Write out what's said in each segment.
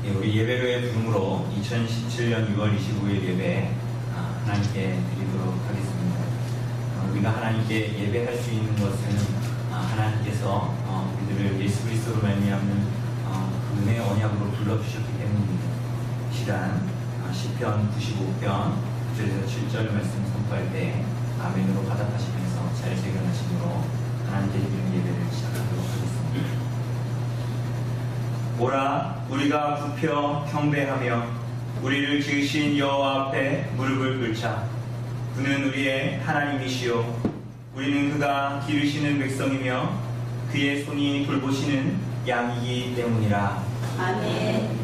우리 예배로의 부름으로 2017년 6월 25일 예배 하나님께 드리도록 하겠습니다. 우리가 하나님께 예배할 수 있는 것은 하나님께서 우리들을 예수 그리스도로 말미암는 그 은혜의 언약으로 불러주셨기 때문입니다. 시간 시편 95편 9절에서 7절 말씀 선포할 때 아멘으로 화답하시면서 잘 새겨나심으로 하나님께 드리는 예배를 시작하도록 하겠습니다. 오라 우리가 굽혀 경배하며 우리를 지으신 여호와 앞에 무릎을 꿇자. 그는 우리의 하나님이시요 우리는 그가 기르시는 백성이며 그의 손이 돌보시는 양이기 때문이라. 아멘.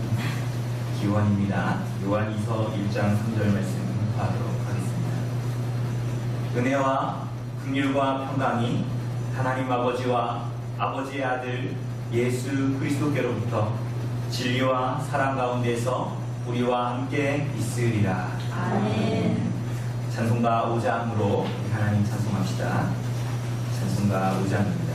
기원입니다. 요한이서 1장 3절 말씀 공부하도록 하겠습니다. 은혜와 긍휼과 평강이 하나님 아버지와 아버지의 아들 예수 그리스도께로부터 진리와 사랑 가운데서 우리와 함께 있으리라. 아멘. 찬송가 5장으로 하나님 찬송합시다. 찬송가 5장입니다.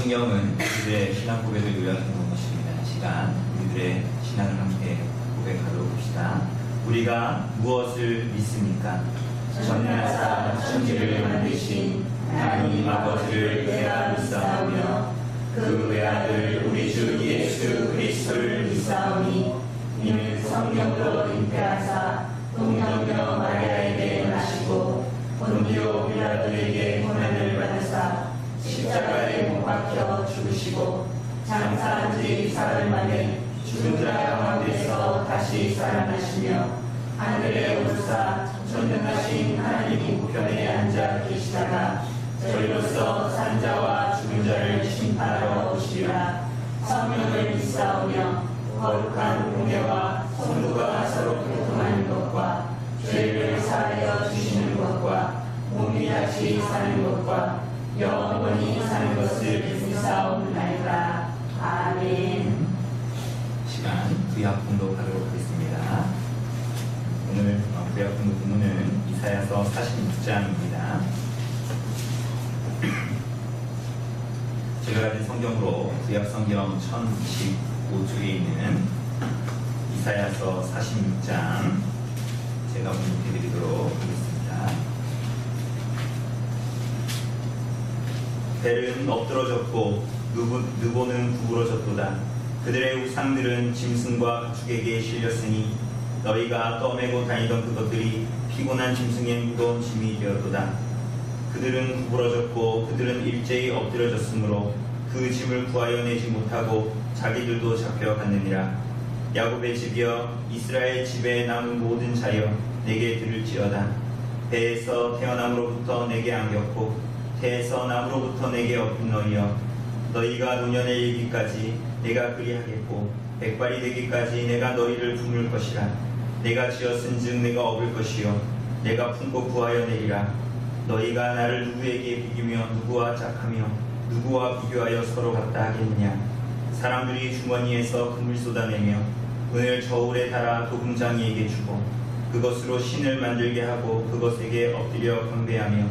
성경은 우리들의 신앙 고백을 요약하는 것입니다. 시간 우리들의 신앙을 함께 고백하도록 합시다. 우리가 무엇을 믿습니까? 전능하사 천지를 만드신 하나님 아버지를 내가 믿사오며 그 외아들 우리 주 예수 그리스도를 믿사오니 이는 성령으로 잉태하사 동정녀 마리아에게 나시고 본디오 빌라도에게 고난을 받으사 십자가에 못 박혀 죽으시고 장사한 지 사흘 만에 죽은 자 가운데서 다시 살아나시며 하늘에 오르사 전능하신 하나님 우편에 앉아 계시다가 저희로서 산 자와 죽은 자를 심판하러 오시리라. 성령을 믿사오며 거룩한 공예와 성도가 서로 교통하는 것과 죄를 사하여 주시는 것과 몸이 다시 사는 것과 영원히 사는 것을 믿사옵나이다. 아멘. 시간 구약 공독하도록 하겠습니다. 오늘 구약 공독 본문은 이사야서 46장입니다. 제가 가진 성경으로 구약 성경 1025쪽에 있는 이사야서 46장 제가 공독해 드리도록 하겠습니다. 벨은 엎드러졌고 느보는 구부러졌도다. 그들의 우상들은 짐승과 가축에게 실렸으니 너희가 떠매고 다니던 그것들이 피곤한 짐승의 무거운 짐이 되었도다. 그들은 구부러졌고 그들은 일제히 엎드려졌으므로 그 짐을 구하여 내지 못하고 자기들도 잡혀갔느니라. 야곱의 집이여 이스라엘 집에 남은 모든 자여 내게 들을지어다. 배에서 태어남으로부터 내게 안겼고 태에서 남으로부터 내게 업힌 너희여 너희가 노년에 이르기까지 내가 그리하겠고 백발이 되기까지 내가 너희를 품을 것이라. 내가 지었은즉 내가 업을 것이요 내가 품고 구하여 내리라. 너희가 나를 누구에게 비기며 누구와 짝하며 누구와 비교하여 서로 같다 하겠느냐. 사람들이 주머니에서 금을 쏟아내며 은을 저울에 달아 도금장이에게 주고 그것으로 신을 만들게 하고 그것에게 엎드려 경배하며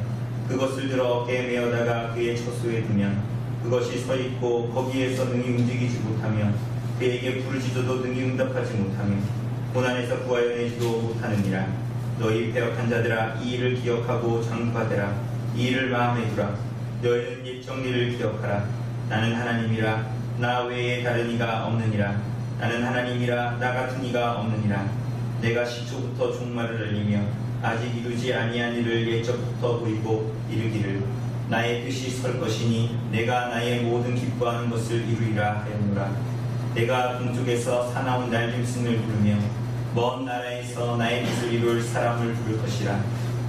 그것을 들어 어깨에 메어다가 그의 처소에 두면 그것이 서 있고 거기에서 능히 움직이지 못하며 그에게 부르짖어도 능히 응답하지 못하며 고난에서 구하여 내지도 못하느니라. 너희 패역한 자들아 이 일을 기억하고 장구하되라. 이 일을 마음에 두라. 너희는 옛 정리를 기억하라. 나는 하나님이라 나 외에 다른 이가 없느니라. 나는 하나님이라 나 같은 이가 없느니라. 내가 시초부터 종말을 알리며 아직 이루지 아니한 일을 옛적부터 보이고 이르기를 나의 뜻이 설 것이니 내가 나의 모든 기뻐하는 것을 이루리라 하였노라. 내가 동쪽에서 사나운 날짐승을 부르며 먼 나라에서 나의 뜻을 이룰 사람을 부를 것이라.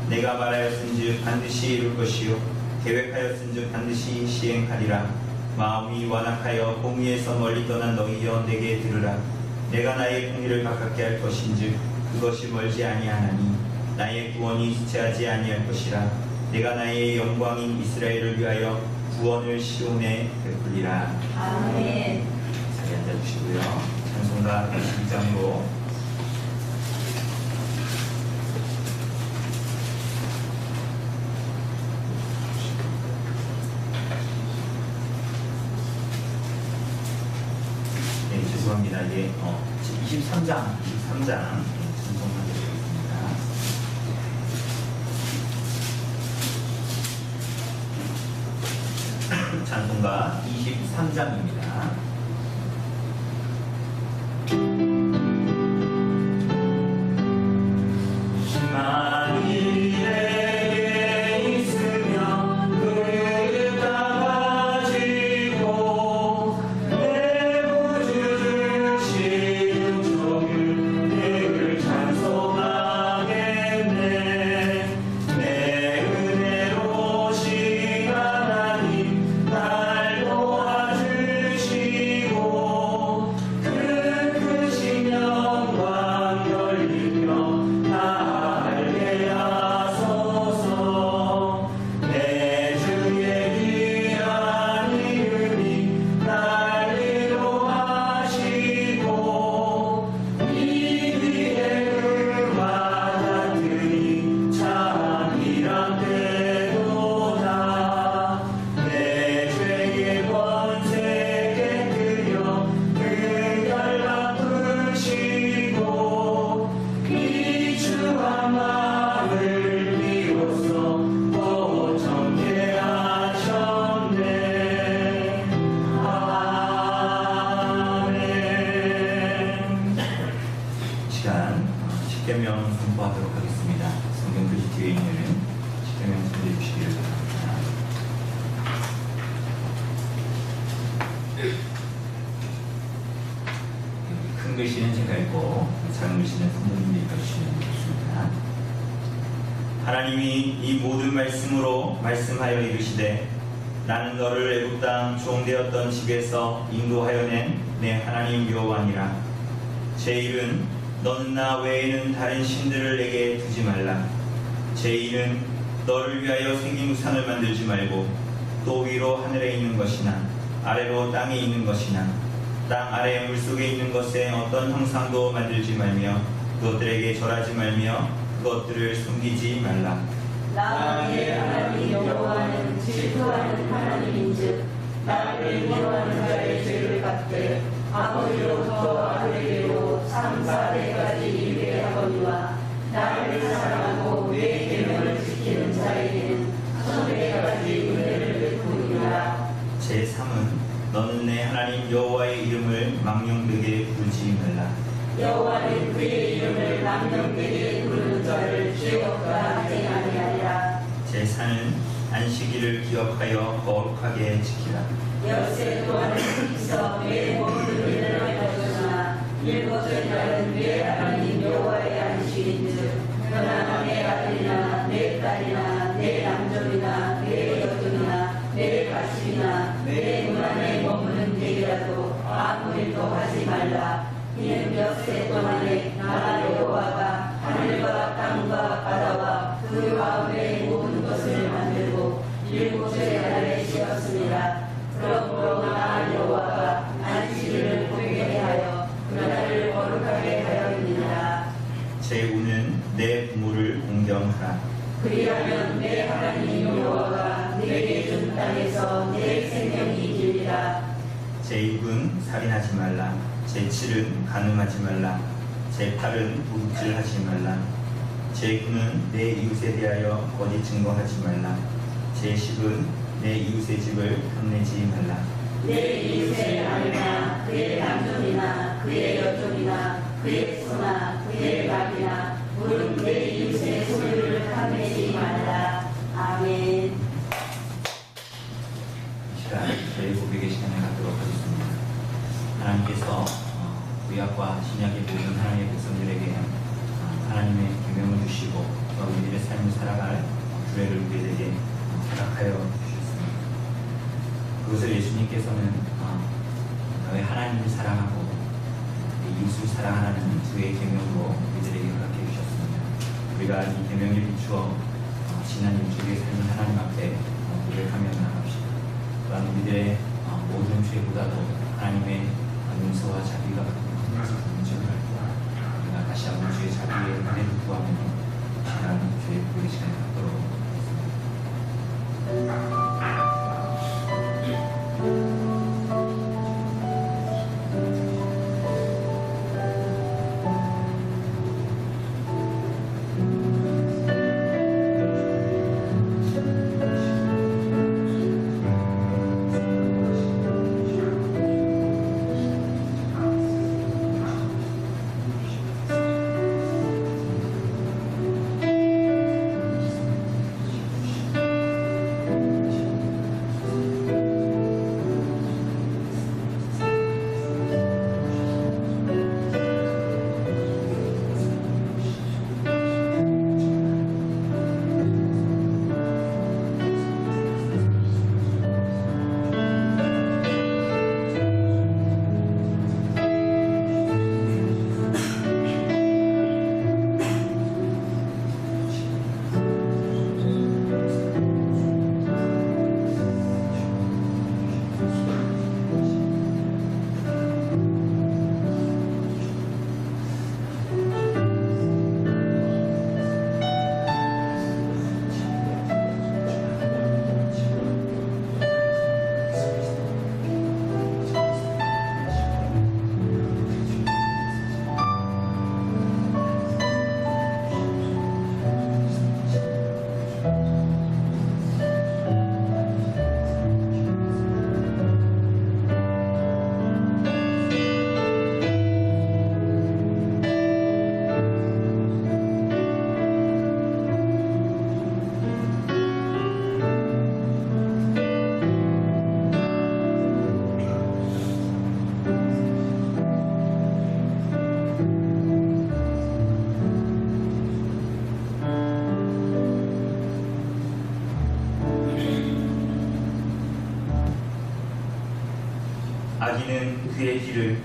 내가 말하였은즉 반드시 이룰 것이요 계획하였은즉 반드시 시행하리라. 마음이 완악하여 공의에서 멀리 떠난 너희여 내게 들으라. 내가 나의 공의를 가깝게 할 것인즉 그것이 멀지 아니하나니 나의 구원이 지체하지 아니할 것이라. 내가 나의 영광인 이스라엘을 위하여 구원을 시온에 베풀리라. 아멘. 자리 앉아주시고요. 찬송가 22장으로 죄송합니다. 이게 23장 찬송가 드리겠습니다. 찬송가 23장입니다. 십계명 선포하도록 하겠습니다. 성경 표지 뒤에 있는 십계명 선포해 주시기를 바랍니다. 큰 글씨는 제가 읽고 작은 글씨는 성도님들이 읽어주시면 좋겠습니다. 하나님이 이 모든 말씀으로 말씀하여 이르시되 나는 너를 애굽 땅 종되었던 집에서 인도하여 낸 내 하나님 여호와니라. 제 일은 너는 나 외에는 다른 신들을 내게 두지 말라. 제 일은 너를 위하여 생긴 우상을 만들지 말고 또 위로 하늘에 있는 것이나 아래로 땅에 있는 것이나 땅 아래 물속에 있는 것에 어떤 형상도 만들지 말며 그것들에게 절하지 말며 그것들을 숨기지 말라. 나의 하나님 여호와는 질투하는 하나님인즉 나를 미워하는 자의 죄를 갚되 아버지로부터 아들에게로 3, 4대까지 이르게 하거니와 나를 사랑하고 내 계명을 지키는 자에게는 1000대까지 은혜를 베푸리라. 제3은 너는 내 하나님 여호와의 이름을 망령되게 부르지 말라. 여호와는 그의 이름을 망령되게 부르는 자를 기억하라 하지 아니하리라. 제4는 안식일을 기억하여 거룩하게 지키라. 엿새 또한 있어 내 모든 일을 하였으나 일곱째 날은 내 하나님 여호와의 안식일인즉 너나 내 아들이나 내 딸이나 내 남종이나 내 여종이나 내 가축이나 내 문 안에 머무는 개라도 아무 일도 하지 말라. 이는 엿새 동안에 나 여호와가 하늘과 땅과 바다와 그 가운데 모든 것을 만들고 일곱째 날에 쉬었습니다. 그러므로 나 여호와가 안식일을 보게 하여 그날을 거룩하게 하였느니라. 제5는 내 부모를 공경하라. 그리하면 내 하나님 여호와가 내게 준 땅에서 내 생명이 길리라. 제6은 살인하지 말라. 제7은 간음하지 말라. 제8은 도둑질하지 말라. 제9는 내 이웃에 대하여 거짓 증거하지 말라. 제10은 내 이웃의 집을 탐내지 말라. 내 이웃의 아내나 그의 남종이나 그의 그의 소나 그의 밥이나 물은 그의 임신의 소유를 판매지 말라. 아멘. 이 시간 저희 고백의 시간에 갖도록 하겠습니다. 하나님께서 구약과 신약의 모든 하나님의 백성들에게 하나님의 계명을 주시고 또 우리들의 삶을 살아갈 주례를 우리에게 허락하여 주셨습니다. 그것을 예수님께서는 너의 하나님을 사랑하고 이웃을 사랑하라는 주의 계명으로 우리들에게 허락해 주셨습니다. 우리가 이 계명을 비추어 지난 일주일의 삶을 하나님 앞에 고백하며 나갑시다. 또한 우리들의 모든 죄보다도 하나님의 용서와 자비가 인정을 우리가 다시 한번 주의 자비의 은혜를 구하며 시간 주의 고백의 시간에 갖도록 하겠습니다. 악인은 그의 길을,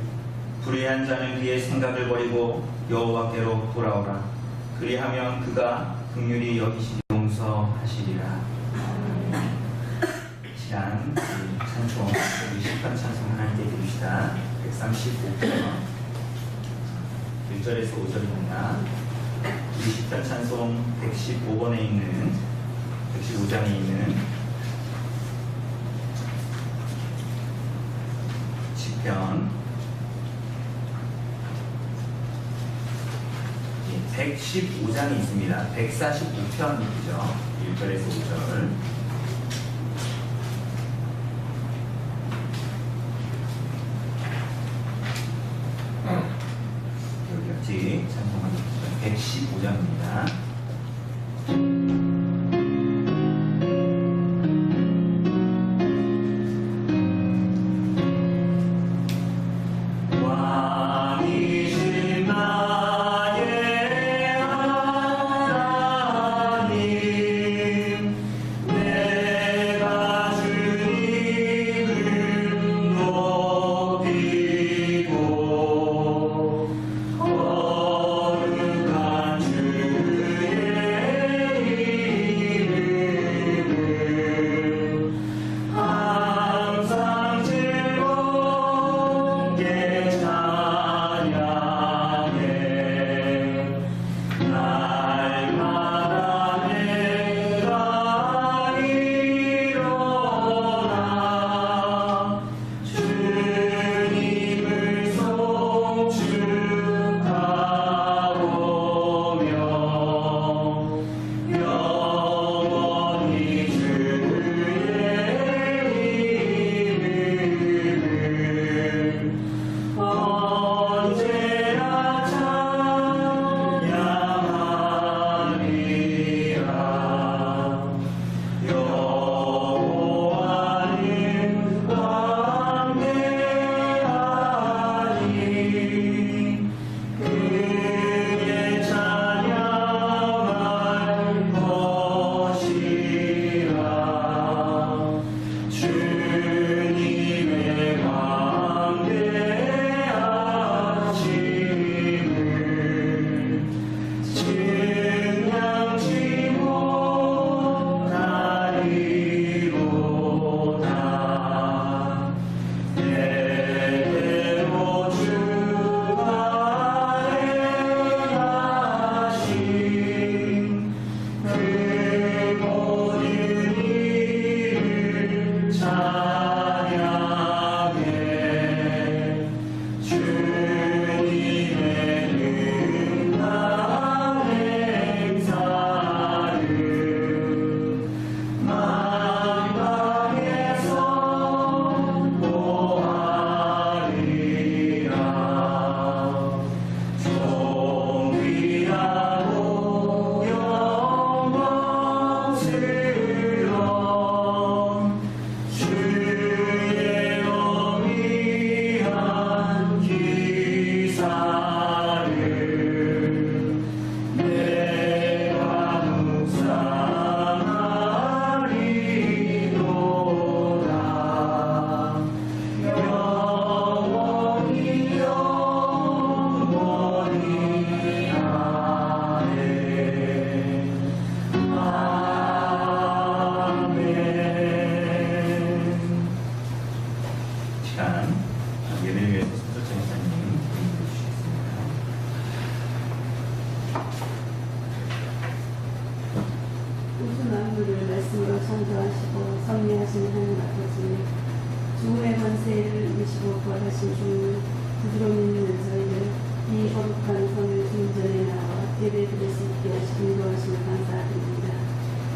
불의한 자는 그의 생각을 버리고 여호와께로 돌아오라. 그리하면 그가 긍휼히 여기시니 용서하시리라. 시간 찬송, 우리 10번 찬송 하나님께 드립시다. 135편 1절에서 5절입니다. 우리 10편 찬송 115번에 있는 115장에 있는 시편 115장이 있습니다. 145편이죠. 1절에서 5절. 여기 같이 찬송하겠습니다. 115장입니다. 거룩한 주님 말씀으로 창조하시고 섭리하신 하나님 아버지, 죽음의 권세를 이기시고 부활하신 주님, 구주로 믿는 저희를 이 거룩한 성을 주님 전에 나와 예배 드릴 수 있게 하시고 인도하심을 감사드립니다.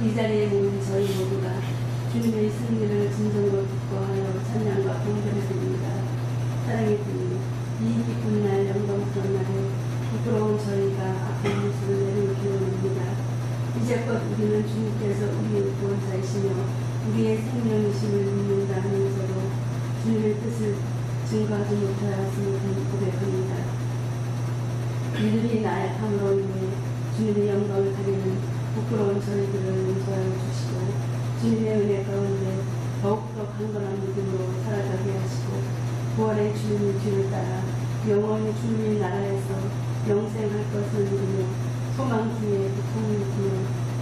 이 자리에 모인 저희 모두가 주님의 승리를 진정으로 기뻐하여 찬양과 경배를 드립니다. 사랑의 주님, 이 기쁜 날 영광스러운 날에 부끄러운 저희가 앞에 모습을 내려놓기 원합니다. 이제껏 우리는 주님께서 우리의 구원자이시며 우리의 생명이심을 믿는다 하면서도 주님의 뜻을 증거하지 못하였음을 고백합니다. 이들이 나약함으로 인해 주님의 영광을 가리는 부끄러운 저희들을 용서하여 주시고 주님의 은혜 가운데 더욱더 강건한 믿음으로 살아가게 하시고 부활의 주님의 뒤를 따라 영원히 주님의 나라에서 영생할 것을 믿으며 소망 중에 고통을 느끼며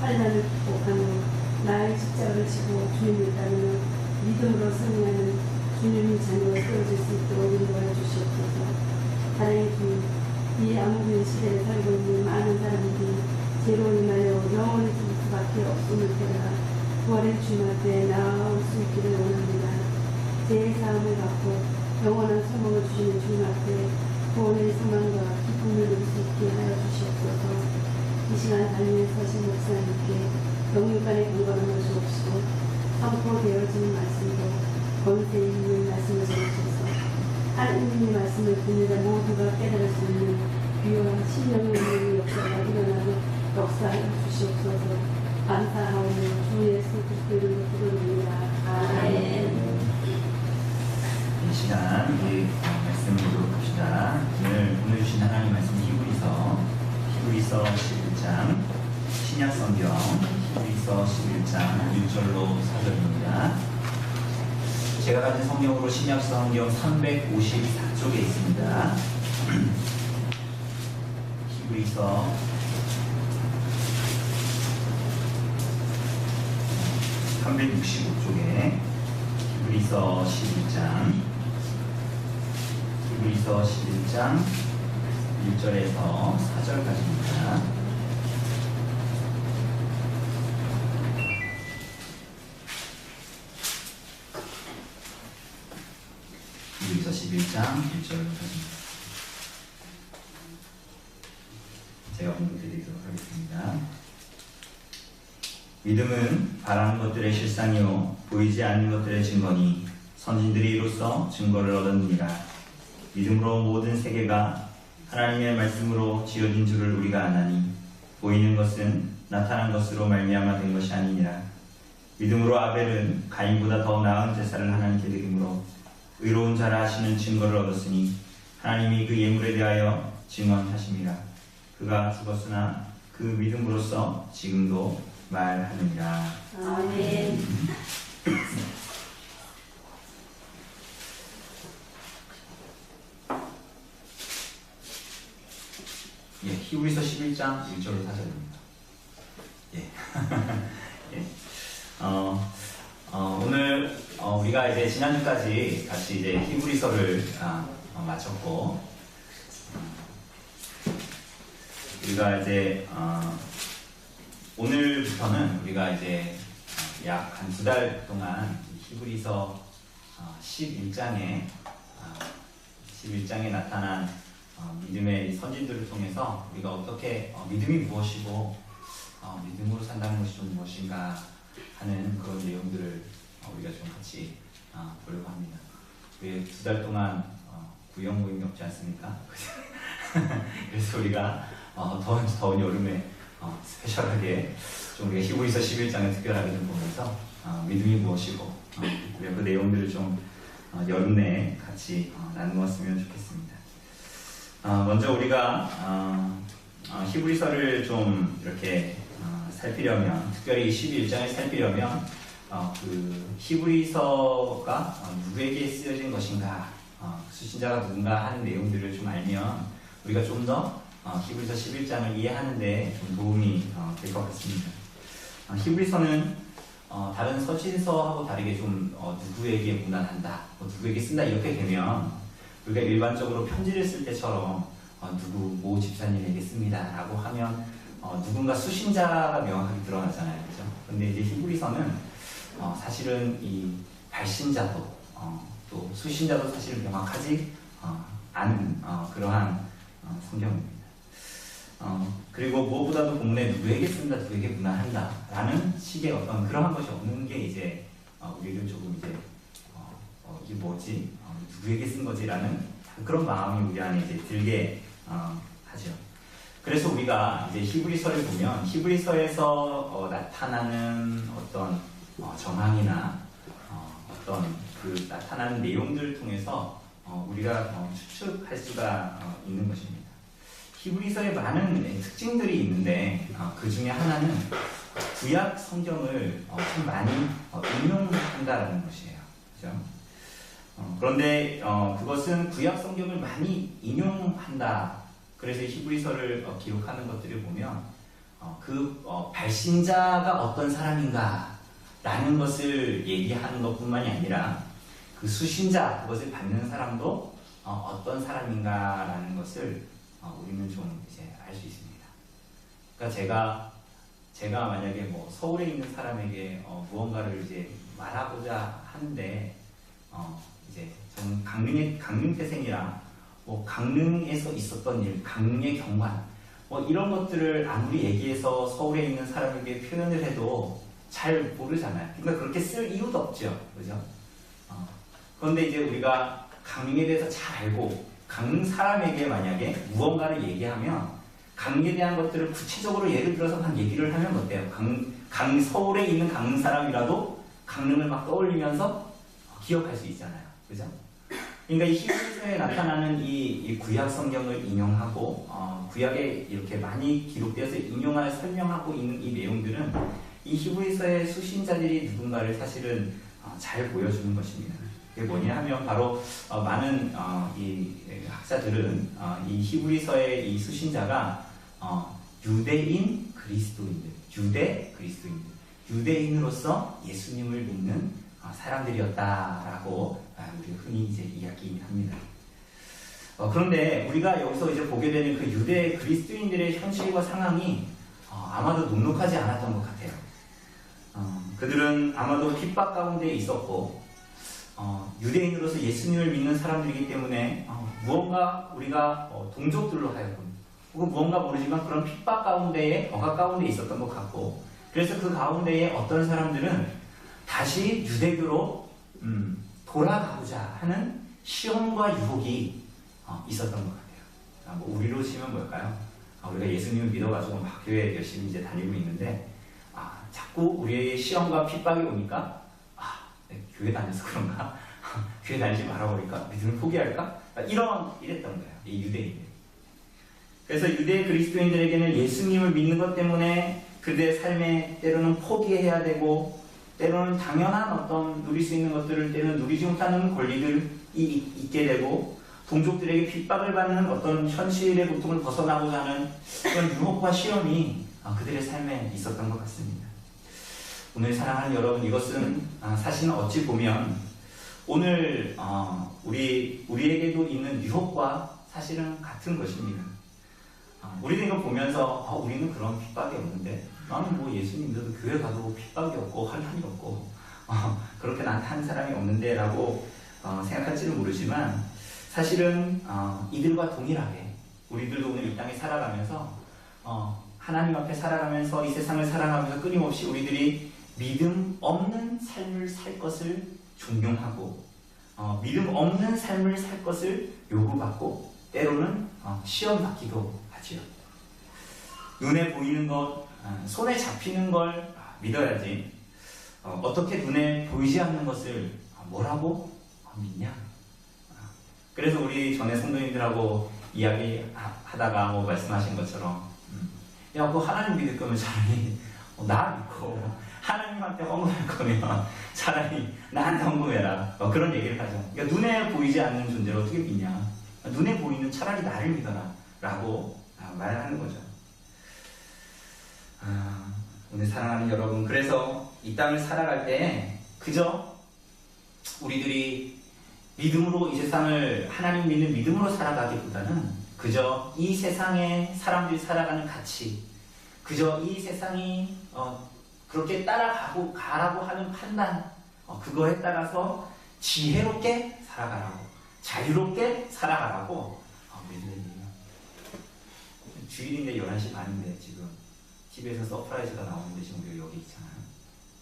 환난을 극복하며 나의 십자가를 지고 주님을 따르며 믿음으로 승리하는 주님의 자녀가 세워질 수 있도록 인도하여 주시옵소서. 하나님 주님, 이 암흑의 시대에 살고 있는 많은 사람들이 죄로 인하여 영원히 죽을 수밖에 없음을 깨달아 부활의 주님 앞에 나아올 수 있기를 원합니다. 죄의 사함을 받고 영원한 소망을 주시는 주님 앞에 구원의 소망과 기쁨을 누릴 수 있게 하여 주시옵소서. 이 시간 달리에 서신 목사님께 영육간의 건강함을 주옵시고 선포되어진 말씀도 권세 있는 말씀을 전하셔서 하나님의 말씀을 듣는 자 모두가 깨달을 수 있는 귀한 신령의 은혜의 역사가 일어나는 역사해 주시옵소서. 감사하오며 주 예수 그리스도 이름으로 기도드립니다. 아멘. 이 시간 우리 말씀으로 봅시다. 오늘 주신 하나님 말씀 히브리서 11장 신약 성경 히브리서 11장 1절로 4절입니다. 제가 가진 성경으로 신약 성경 354쪽에 있습니다. 히브리서 365쪽에 히브리서 11장 1절에서 4절까지입니다. 히브리서 11장 1절까지입니다. 제가 공부드리도록 하겠습니다. 믿음은 바라는 것들의 실상이요 보이지 않는 것들의 증거니 선진들이 이로써 증거를 얻었느니라. 믿음으로 모든 세계가 하나님의 말씀으로 지어진 줄을 우리가 아나니 보이는 것은 나타난 것으로 말미암아 된 것이 아니니라. 믿음으로 아벨은 가인보다 더 나은 제사를 하나님께 드림으로 의로운 자라 하시는 증거를 얻었으니 하나님이 그 예물에 대하여 증언하심이라. 그가 죽었으나 그 믿음으로써 지금도 말하느니라. 아멘. 예, 히브리서 11장 1절로 4절입니다. 예. 예. 오늘 우리가 이제 지난주까지 같이 이제 히브리서를 마쳤고 우리가 이제 오늘부터는 우리가 이제 약 한 2달 동안 히브리서 11장에 나타난 믿음의 선진들을 통해서 우리가 어떻게 믿음이 무엇이고 믿음으로 산다는 것이 좀 무엇인가 하는 그런 내용들을 우리가 좀 같이 보려고 합니다. 2달 동안 구형 모임이 없지 않습니까? 그래서 우리가 더운 여름에 스페셜하게 좀 우리가 히브리서 11장을 특별하게 좀 보면서 믿음이 무엇이고 우리가 그 내용들을 좀 여름 내에 같이 나누었으면 좋겠습니다. 먼저 우리가 히브리서를 좀 이렇게 살피려면, 특별히 11장을 살피려면 그 히브리서가 누구에게 쓰여진 것인가, 수신자가 누군가 하는 내용들을 좀 알면 우리가 좀 더 히브리서 11장을 이해하는 데 좀 도움이 될 것 같습니다. 히브리서는 다른 서신서하고 다르게 좀 누구에게 문안한다, 누구에게 쓴다 이렇게 되면 우리가 일반적으로 편지를 쓸 때처럼 누구 모 집사님에게 씁니다 라고 하면 누군가 수신자가 명확하게 드러나잖아요, 그죠? 근데 이제 히브리서는 사실은 이 발신자도 또 수신자도 사실 명확하지 않은 그러한 성경입니다. 그리고 무엇보다도 본문에 누구에게 쓴다, 누구에게 문안한다 라는 식의 어떤 그러한 것이 없는 게 이제 우리를 조금 이제 이게 뭐지? 누구에게 쓴 거지라는 그런 마음이 우리 안에 이제 들게 하죠. 그래서 우리가 이제 히브리서를 보면 히브리서에서 나타나는 어떤 정황이나 어떤 그 나타나는 내용들을 통해서 우리가 추측할 수가 있는 것입니다. 히브리서에 많은 특징들이 있는데 그 중에 하나는 구약 성경을 참 많이 인용한다라는 것이에요. 그렇죠? 그런데 그것은 구약 성경을 많이 인용한다. 그래서 히브리서를 기록하는 것들을 보면 그 발신자가 어떤 사람인가 라는 것을 얘기하는 것뿐만이 아니라 그 수신자, 그것을 받는 사람도 어떤 사람인가 라는 것을 우리는 좀 이제 알 수 있습니다. 그러니까 제가 만약에 뭐 서울에 있는 사람에게 무언가를 이제 말하고자 하는데 이제 저는 강릉 태생이라 뭐 강릉에서 있었던 일, 강릉의 경관 뭐 이런 것들을 아무리 얘기해서 서울에 있는 사람에게 표현을 해도 잘 모르잖아요. 그러니까 그렇게 쓸 이유도 없죠, 그죠? 그런데 이제 우리가 강릉에 대해서 잘 알고 강릉 사람에게 만약에 무언가를 얘기하면 강릉에 대한 것들을 구체적으로 예를 들어서 한 얘기를 하면 어때요? 서울에 있는 강릉 사람이라도 강릉을 막 떠올리면서 기억할 수 있잖아요, 그죠? 그러니까 이 히브리서에 나타나는 이 구약 성경을 인용하고 구약에 이렇게 많이 기록되어서 인용하여 설명하고 있는 이 내용들은 이 히브리서의 수신자들이 누군가를 사실은 잘 보여주는 것입니다. 그게 뭐냐 하면 바로 많은 이 학자들은 이 히브리서의 이 수신자가 유대인 그리스도인들, 유대인으로서 예수님을 믿는 사람들이었다라고 우리가 흔히 이제 이야기합니다. 그런데 우리가 여기서 이제 보게 되는 그 유대 그리스도인들의 현실과 상황이 아마도 녹록하지 않았던 것 같아요. 그들은 아마도 핍박 가운데 있었고 유대인으로서 예수님을 믿는 사람들이기 때문에 무언가 우리가 동족들로 하여금 혹은 무언가 모르지만 그런 핍박 가운데에 억압 가운데 있었던 것 같고 그래서 그 가운데에 어떤 사람들은 다시 유대교로 돌아가고자 하는 시험과 유혹이 있었던 것 같아요. 뭐 우리로 치면 뭘까요? 우리가 예수님을 믿어가지고 막 교회 열심히 이제 다니고 있는데 자꾸 우리의 시험과 핍박이 오니까 교회 다녀서 그런가? 교회 다니지 말아버릴까? 믿음을 포기할까? 이랬던 거예요. 이 유대인들. 그래서 유대 그리스도인들에게는 예수님을 믿는 것 때문에 그들의 삶에 때로는 포기해야 되고 때로는 당연한 어떤 누릴 수 있는 것들을 때로는 누리지 못하는 권리들이 있게 되고 동족들에게 핍박을 받는 어떤 현실의 고통을 벗어나고자 하는 그런 유혹과 시험이 그들의 삶에 있었던 것 같습니다. 오늘 사랑하는 여러분, 이것은 사실은 어찌 보면 오늘 우리에게도 있는 유혹과 사실은 같은 것입니다. 우리는 이거 보면서 우리는 그런 핍박이 없는데 나는 뭐 예수님 믿어도 교회 가도 핍박이 없고 환난이 없고 그렇게 나한테 한 사람이 없는데 라고 생각할지는 모르지만 사실은 이들과 동일하게 우리들도 오늘 이 땅에 살아가면서 하나님 앞에 살아가면서 이 세상을 살아가면서 끊임없이 우리들이 믿음 없는 삶을 살 것을 존경하고 믿음 없는 삶을 살 것을 요구받고 때로는 시험받기도 하지요. 눈에 보이는 것, 손에 잡히는 걸 믿어야지 어떻게 눈에 보이지 않는 것을 뭐라고 믿냐? 그래서 우리 전에 성도님들하고 이야기하다가 뭐 말씀하신 것처럼 야, 뭐 하나님 믿을 거면 차라리 나 믿고 하나님한테 헌금할 거면 차라리 나한테 헌금해라. 그런 얘기를 하죠. 그러니까 눈에 보이지 않는 존재를 어떻게 믿냐? 눈에 보이는 차라리 나를 믿어라. 라고 말하는 거죠. 오늘 사랑하는 여러분, 그래서 이 땅을 살아갈 때 그저 우리들이 믿음으로 이 세상을 하나님 믿는 믿음으로 살아가기보다는 그저 이 세상에 사람들이 살아가는 가치, 그저 이 세상이 그렇게 따라가고 가라고 하는 판단, 그거에 따라서 지혜롭게 살아가라고, 자유롭게 살아가라고 믿는 주일인데 11시 반인데 지금 TV에서 서프라이즈가 나오는데 지금 우리가 여기 있잖아요.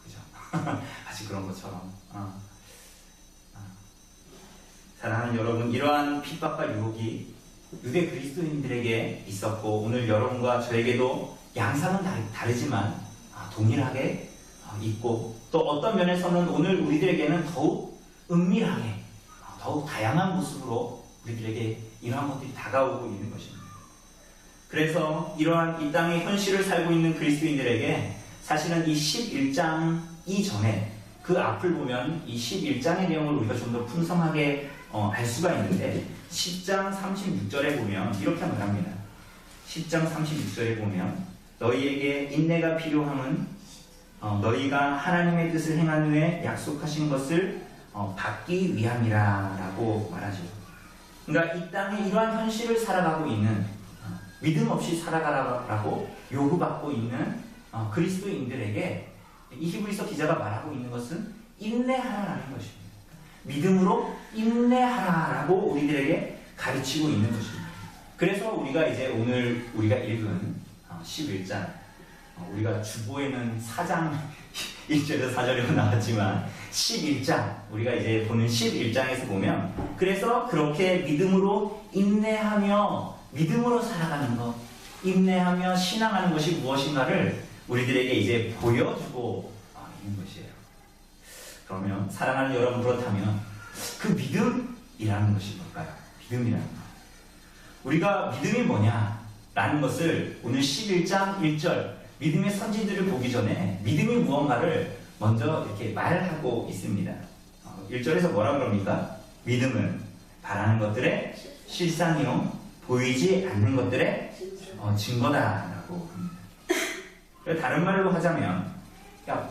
그죠? 아직 그런 것처럼. 사랑하는 여러분, 이러한 핍박과 유혹이 유대 그리스도인들에게 있었고 오늘 여러분과 저에게도 양상은 다르지만 동일하게 있고 또 어떤 면에서는 오늘 우리들에게는 더욱 은밀하게 더욱 다양한 모습으로 우리들에게 이러한 것들이 다가오고 있는 것입니다. 그래서 이러한 이 땅의 현실을 살고 있는 그리스도인들에게 사실은 이 11장 이전에 그 앞을 보면 이 11장의 내용을 우리가 좀 더 풍성하게 알 수가 있는데 10장 36절에 보면 이렇게 말합니다. 10장 36절에 보면 너희에게 인내가 필요함은 너희가 하나님의 뜻을 행한 후에 약속하신 것을 받기 위함이라 라고 말하죠. 그러니까 이 땅에 이러한 현실을 살아가고 있는 믿음 없이 살아가라고 요구받고 있는 그리스도인들에게 이 히브리서 기자가 말하고 있는 것은 인내하라는 것입니다. 믿음으로 인내하라라고 우리들에게 가르치고 있는 것입니다. 그래서 우리가 이제 오늘 우리가 읽은 11장, 우리가 주보에는 4장 1절에서 4절이고 나왔지만 11장, 우리가 이제 보는 11장에서 보면 그래서 그렇게 믿음으로 인내하며 믿음으로 살아가는 것, 인내하며 신앙하는 것이 무엇인가를 우리들에게 이제 보여주고 있는 것이에요. 그러면 사랑하는 여러분, 그렇다면 그 믿음이라는 것이 뭘까요? 믿음이라는 것. 우리가 믿음이 뭐냐라는 것을 오늘 11장 1절 믿음의 선지들을 보기 전에 믿음이 무언가를 먼저 이렇게 말하고 있습니다. 1절에서 뭐라 그럽니까? 믿음은 바라는 것들의 실상이요 보이지 않는 것들의 증거다라고 합니다. 다른 말로 하자면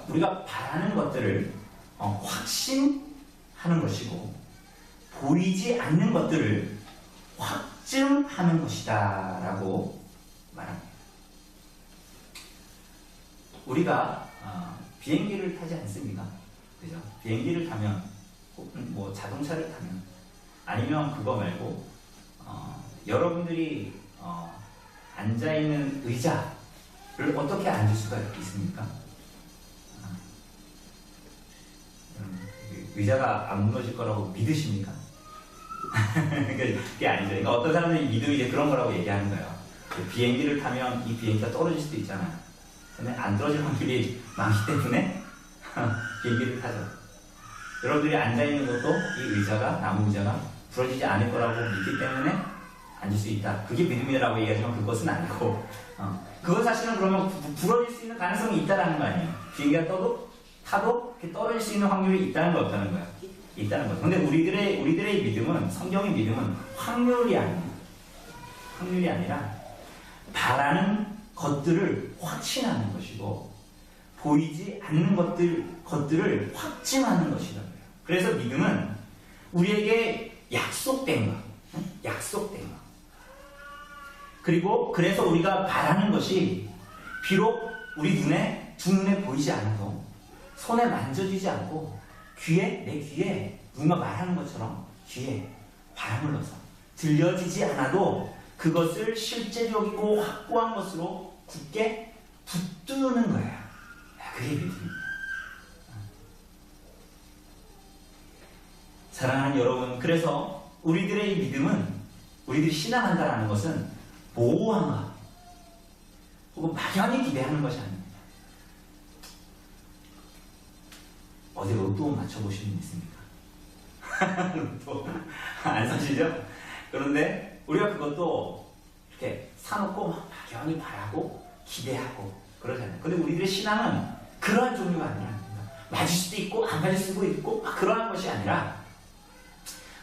우리가 바라는 것들을 확신하는 것이고 보이지 않는 것들을 확증하는 것이다 라고 말합니다. 우리가 비행기를 타지 않습니까? 그죠? 비행기를 타면 혹은 뭐 자동차를 타면 아니면 그거 말고 여러분들이 앉아있는 의자를 어떻게 앉을 수가 있습니까? 의자가 안 무너질 거라고 믿으십니까? 그게 아니죠. 그러니까 어떤 사람들이 믿음이 이제 그런 거라고 얘기하는 거예요. 비행기를 타면 이 비행기가 떨어질 수도 있잖아요. 근데 안 떨어질 확률이 많기 때문에 비행기를 타죠. 여러분들이 앉아있는 것도 이 의자가, 나무 의자가 부러지지 않을 거라고 믿기 때문에 앉을 수 있다. 그게 믿음이라고 얘기하지만 그것은 아니고 그건 사실은 그러면 부러질 수 있는 가능성이 있다는 거 아니에요. 비행기가 타도 이렇게 떨어질 수 있는 확률이 있다는 거 없다는 거야? 있다는 거죠. 근데 우리들의 믿음은, 성경의 믿음은 확률이 아니라 바라는 것들을 확신하는 것이고 보이지 않는 것들을 확증하는 것이다. 그래서 믿음은 우리에게 약속된 것. 그리고 그래서 우리가 바라는 것이 비록 우리 두 눈에 보이지 않아도 손에 만져지지 않고 내 귀에 누가 말하는 것처럼 귀에 바람을 넣어서 들려지지 않아도 그것을 실제적이고 확고한 것으로 굳게 붙드는 거예요. 그게 믿음입니다. 사랑하는 여러분, 그래서 우리들의 믿음은, 우리들이 신앙한다는 것은 모호한 것 혹은 막연히 기대하는 것이 아닙니다. 어제 로또 맞춰보신 분 있습니까? 로또 안 사시죠? 그런데 우리가 그것도 이렇게 사놓고 막 막연히 바라고 기대하고 그러잖아요. 근데 우리들의 신앙은 그러한 종류가 아니라 맞을 수도 있고 안 맞을 수도 있고 그러한 것이 아니라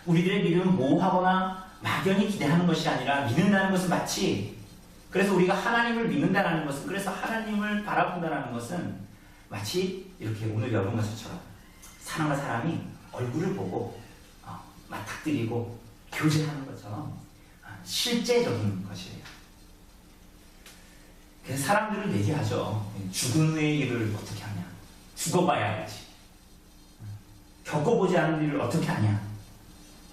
우리들의 믿음은 모호하거나 막연히 기대하는 것이 아니라 믿는다는 것은 마치, 그래서 우리가 하나님을 믿는다는 것은, 그래서 하나님을 바라본다는 것은 마치 이렇게 오늘 여러분과 저처럼 사람과 사람이 얼굴을 보고 맞닥뜨리고 교제하는 것처럼 실제적인 것이에요. 그래서 사람들을 얘기하죠. 죽은 후의 일을 어떻게 하냐? 죽어봐야 알지. 겪어보지 않은 일을 어떻게 하냐?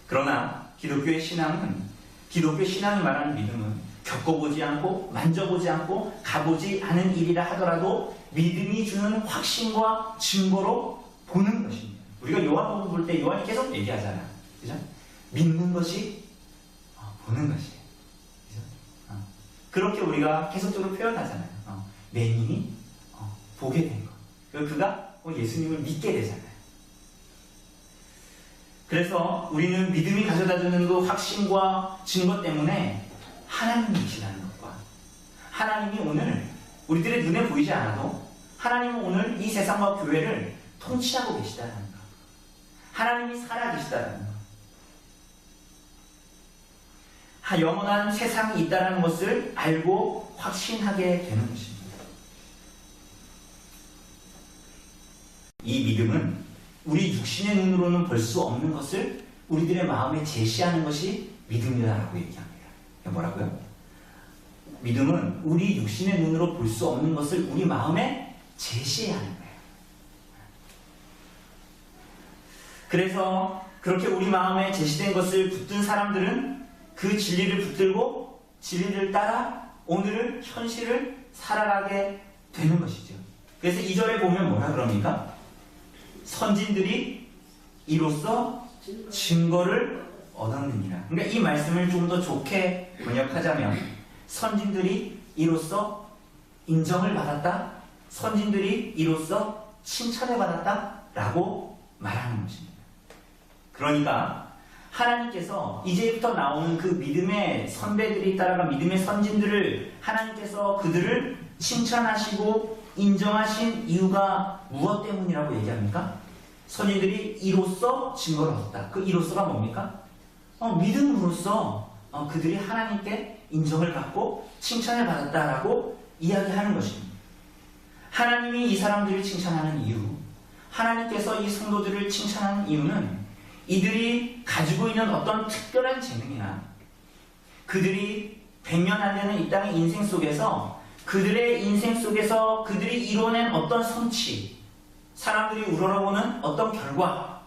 그러나 기독교의 신앙이 말하는 믿음은 겪어보지 않고 만져보지 않고 가보지 않은 일이라 하더라도 믿음이 주는 확신과 증거로 보는 것입니다. 우리가 요한복음 볼 때 요한이 계속 얘기하잖아요. 그죠? 믿는 것이 보는 것이에요. 그죠? 그렇게 우리가 계속적으로 표현하잖아요. 맹인이 보게 된 것. 그리고 그가 예수님을 믿게 되잖아요. 그래서 우리는 믿음이 가져다주는 그 확신과 증거 때문에 하나님이시라는 것과 하나님이 오늘 우리들의 눈에 보이지 않아도 하나님은 오늘 이 세상과 교회를 통치하고 계시다는 것, 하나님이 살아계시다는 것, 영원한 세상이 있다는 것을 알고 확신하게 되는 것입니다. 이 믿음은 우리 육신의 눈으로는 볼 수 없는 것을 우리들의 마음에 제시하는 것이 믿음이라고 얘기합니다. 뭐라고요? 믿음은 우리 육신의 눈으로 볼 수 없는 것을 우리 마음에 제시해야 하는 거예요. 그래서 그렇게 우리 마음에 제시된 것을 붙든 사람들은 그 진리를 붙들고 진리를 따라 오늘을 현실을 살아가게 되는 것이죠. 그래서 2절에 보면 뭐라 그럽니까? 선진들이 이로써 증거를 얻었느니라. 그러니까 이 말씀을 좀 더 좋게 번역하자면 선진들이 이로써 인정을 받았다, 선진들이 이로써 칭찬을 받았다 라고 말하는 것입니다. 그러니까 하나님께서 이제부터 나오는 그 믿음의 선배들이 따라간 믿음의 선진들을 하나님께서 그들을 칭찬하시고 인정하신 이유가 무엇 때문이라고 얘기합니까? 선인들이 이로써 증거를 얻었다. 그 이로써가 뭡니까? 믿음으로써 그들이 하나님께 인정을 받고 칭찬을 받았다라고 이야기하는 것입니다. 하나님이 이 사람들을 칭찬하는 이유, 하나님께서 이 성도들을 칭찬하는 이유는 이들이 가지고 있는 어떤 특별한 재능이나 그들이 100년 안 되는 이 땅의 인생 속에서 그들의 인생 속에서 그들이 이뤄낸 어떤 성취, 사람들이 우러러보는 어떤 결과,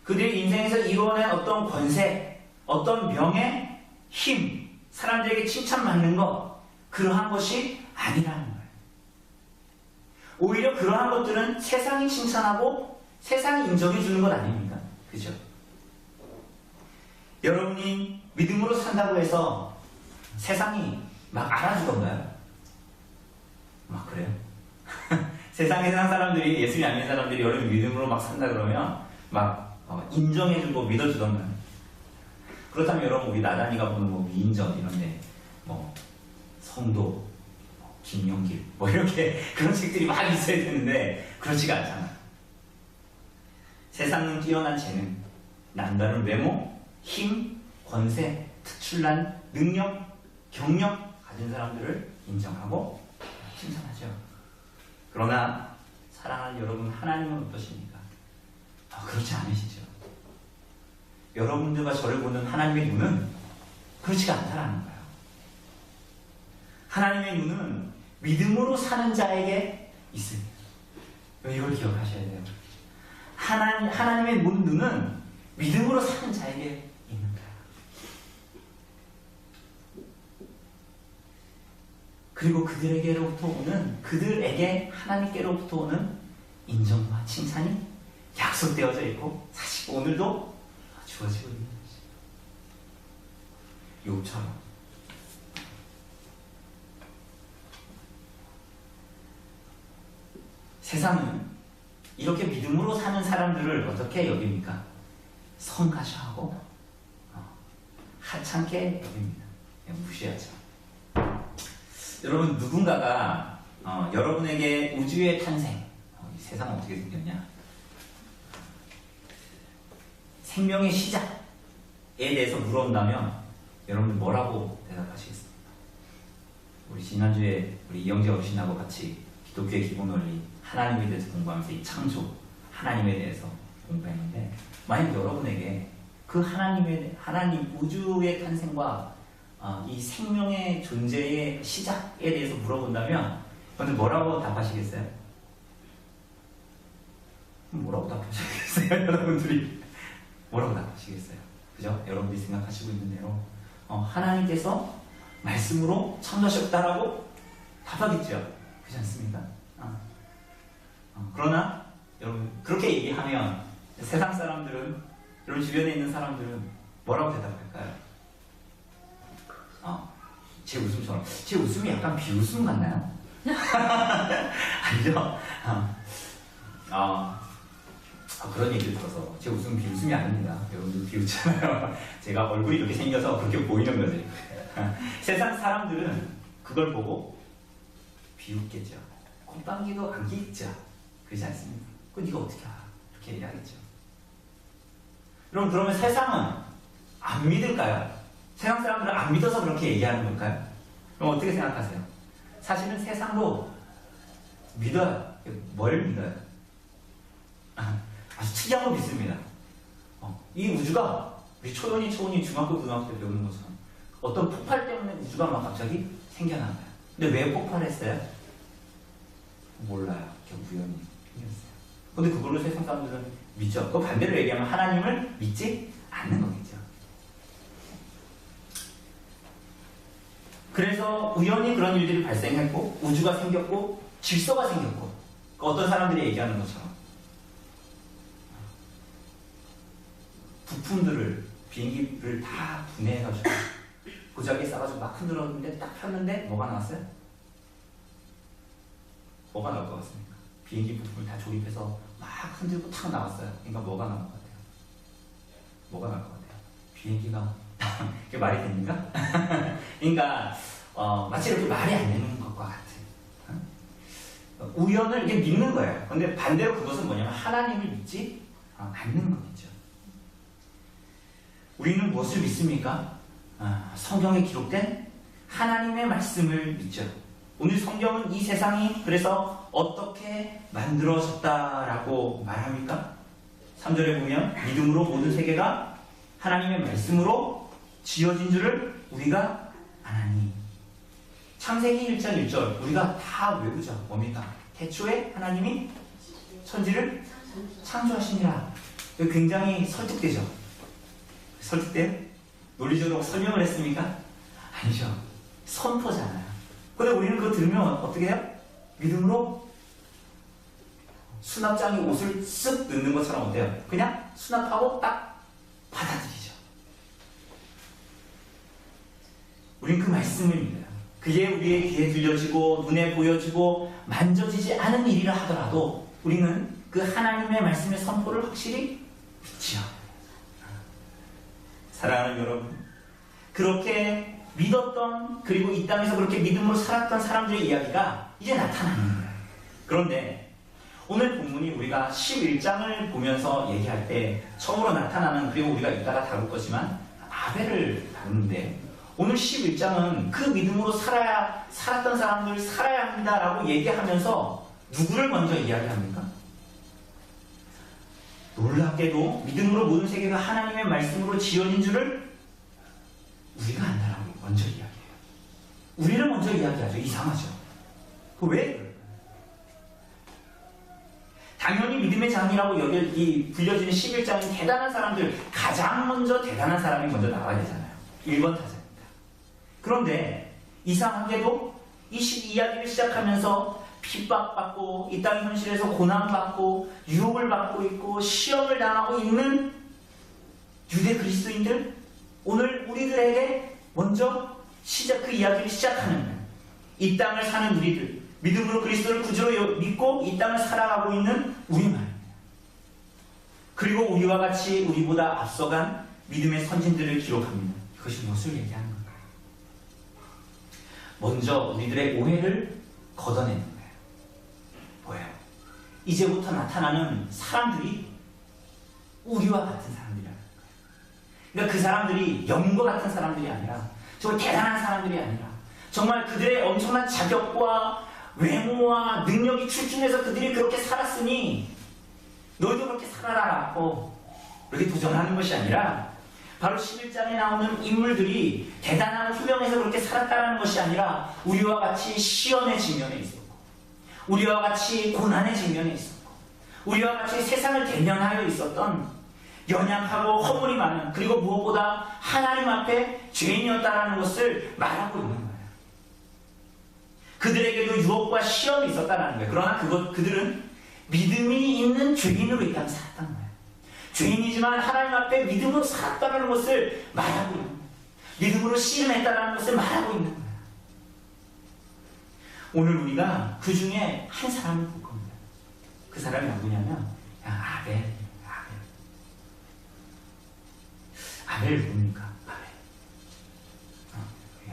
그들의 인생에서 이루어낸 어떤 권세, 어떤 명예, 힘, 사람들에게 칭찬받는 것, 그러한 것이 아니라는 거예요. 오히려 그러한 것들은 세상이 칭찬하고 세상이 인정해주는 것 아닙니까? 그죠? 여러분이 믿음으로 산다고 해서 세상이 막 알아주던가요? 막 그래요? 세상에 사는 사람들이, 예수님 안 믿는 사람들이 여러분 믿음으로 막 산다 그러면 막 인정해주고 믿어주던가요? 그렇다면 여러분 우리 나단이가 보는 뭐 미인전 이런데 뭐 성도, 김용길 뭐 이렇게 그런 책들이 많이 있어야 되는데 그렇지가 않잖아. 세상은 뛰어난 재능, 남다른 외모, 힘, 권세, 특출난 능력, 경력 가진 사람들을 인정하고 칭찬하죠. 그러나 사랑하는 여러분, 하나님은 어떠십니까? 그렇지 않으시죠. 여러분들과 저를 보는 하나님의 눈은 그렇지가 않다라는 거예요. 하나님의 눈은 믿음으로 사는 자에게 있습니다. 이걸 기억하셔야 돼요. 하나님의 눈은 믿음으로 사는 자에게 있는 거예요. 그리고 그들에게 하나님께로부터 오는 인정과 칭찬이 약속되어져 있고 사실 오늘도 주어지고 있는 것이죠. 욥처럼 세상은 이렇게 믿음으로 사는 사람들을 어떻게 여깁니까? 성가셔하고 하찮게 여깁니다. 무시하죠. 여러분 누군가가 여러분에게 우주의 탄생, 이 세상은 어떻게 생겼냐? 생명의 시작에 대해서 물어본다면 여러분들 뭐라고 대답하시겠습니까? 우리 지난주에 우리 이영재 어르신하고 같이 기독교의 기본 원리 하나님에 대해서 공부하면서 이 창조 하나님에 대해서 공부했는데 만약 여러분에게 그 하나님 우주의 탄생과 이 생명의 존재의 시작에 대해서 물어본다면 여러분들 뭐라고 답하시겠어요? 뭐라고 답하시겠어요? 여러분들이 뭐라고 답하시겠어요? 그죠? 여러분들이 생각하시고 있는 대로 하나님께서 말씀으로 창조하셨다라고 답하겠죠. 그렇지 않습니까? 그러나 여러분 그렇게 얘기하면 세상 사람들은, 여러분 주변에 있는 사람들은 뭐라고 대답할까요? 제 웃음처럼, 제 웃음이 약간 비웃음 같나요? 아니죠? 그런 얘기를 들어서 제 웃음 비웃음이 아닙니다. 여러분들 비웃잖아요. 제가 얼굴이 이렇게 생겨서 그렇게 보이는 거지. 세상 사람들은 그걸 보고 비웃겠죠. 콧방귀도 안 끼겠죠. 그렇지 않습니까? 그거 네가 어떻게 알아? 이렇게 얘기하겠죠. 여러분 그러면 세상은 안 믿을까요? 세상 사람들은 안 믿어서 그렇게 얘기하는 걸까요? 그럼 어떻게 생각하세요? 사실은 세상도 믿어요. 뭘 믿어요? 아주 특이한 거 믿습니다. 이 우주가 우리 초연이 중학교 고등학교 때 배우는 것처럼 어떤 폭발 때문에 우주가 막 갑자기 생겨난 거예요. 근데 왜 폭발했어요? 몰라요. 그냥 우연히 생겼어요. 근데 그걸로 세상 사람들은 믿죠. 그 반대로 얘기하면 하나님을 믿지 않는 거겠죠. 그래서 우연히 그런 일들이 발생했고 우주가 생겼고 질서가 생겼고 어떤 사람들이 얘기하는 것처럼 부품들을, 비행기를 다 분해해가지고 고자기에 싸가지고 막 흔들었는데 딱 폈는데 뭐가 나왔어요? 뭐가 나올 것 같습니까? 비행기 부품을 다 조립해서 막 흔들고 탁 나왔어요. 그러니까 뭐가 나올 것 같아요? 뭐가 나올 것 같아요? 비행기가 그게 말이 됩니까? 그러니까 마치 이렇게 말이 안 되는 것과 같은 우연을 이게 믿는 거예요. 근데 반대로 그것은 뭐냐면 하나님을 믿지 않는 거겠죠. 우리는 무엇을 믿습니까? 성경에 기록된 하나님의 말씀을 믿죠. 오늘 성경은 이 세상이 그래서 어떻게 만들어졌다라고 말합니까? 3절에 보면 믿음으로 모든 세계가 하나님의 말씀으로 지어진 줄을 우리가 아나니. 창세기 1장 1절 우리가 다 외우죠. 뭡니까? 태초에 하나님이 천지를 창조하시니라. 굉장히 설득되죠. 설득돼요? 논리적으로 설명을 했습니까? 아니죠. 선포잖아요. 근데 우리는 그거 들으면 어떻게 해요? 믿음으로 수납장에 옷을 쓱 넣는 것처럼 어때요? 그냥 수납하고 딱 받아들이죠. 우린 그 말씀을 믿어요. 그게 우리의 귀에 들려지고 눈에 보여지고 만져지지 않은 일이라 하더라도 우리는 그 하나님의 말씀의 선포를 확실히 믿지요. 사랑하는 여러분, 그렇게 믿었던 그리고 이 땅에서 그렇게 믿음으로 살았던 사람들의 이야기가 이제 나타나는 거예요. 그런데 오늘 본문이 우리가 11장을 보면서 얘기할 때 처음으로 나타나는, 그리고 우리가 이따가 다룰 거지만 아벨을 다루는데, 오늘 11장은 그 믿음으로 살았던 사람들 살아야 합니다라고 얘기하면서 누구를 먼저 이야기합니까? 놀랍게도 믿음으로 모든 세계가 하나님의 말씀으로 지어진 줄을 우리가 안다라고 먼저 이야기해요. 우리를 먼저 이야기하죠. 이상하죠. 그 왜 그럴까요? 당연히 믿음의 장이라고 불려지는 11장인 대단한 사람들, 가장 먼저 대단한 사람이 먼저 나와야 되잖아요. 1번 타자입니다. 그런데 이상하게도 이 이야기를 시작하면서 핍박받고 이 땅의 현실에서 고난받고 유혹을 받고 있고 시험을 당하고 있는 유대 그리스도인들, 오늘 우리들에게 먼저 그 이야기를 시작하는 거예요. 이 땅을 사는 우리들, 믿음으로 그리스도를 구주로 믿고 이 땅을 살아가고 있는 우리말, 그리고 우리와 같이 우리보다 앞서간 믿음의 선진들을 기록합니다. 이것이 무엇을 얘기하는 건가요? 먼저 우리들의 오해를 걷어내는 거예요. 뭐예요? 이제부터 나타나는 사람들이 우리와 같은 사람들이라는 거예요. 그러니까 그 사람들이 영과 같은 사람들이 아니라, 정말 대단한 사람들이 아니라, 정말 그들의 엄청난 자격과 외모와 능력이 출중해서 그들이 그렇게 살았으니 너희도 그렇게 살아라 라고 그렇게 도전하는 것이 아니라, 바로 11장에 나오는 인물들이 대단하고 훌륭해서 그렇게 살았다는 것이 아니라 우리와 같이 시험의 직면에 있었고, 우리와 같이 고난의 직면에 있었고, 우리와 같이 세상을 대면하여 있었던 연약하고 허물이 많은, 그리고 무엇보다 하나님 앞에 죄인이었다는 것을 말하고 있는 거예요. 그들에게도 유혹과 시험이 있었다는 거예요. 그러나 그들은 믿음이 있는 죄인으로 이 땅에 살았다는 거예요. 죄인이지만 하나님 앞에 믿음으로 살았다는 것을 말하고 있는 거예요. 믿음으로 씨름했다는 것을 말하고 있는 거예요. 오늘 우리가 그 중에 한 사람을 볼 겁니다. 그 사람이 누구냐면 아벨. 아벨 누굽니까?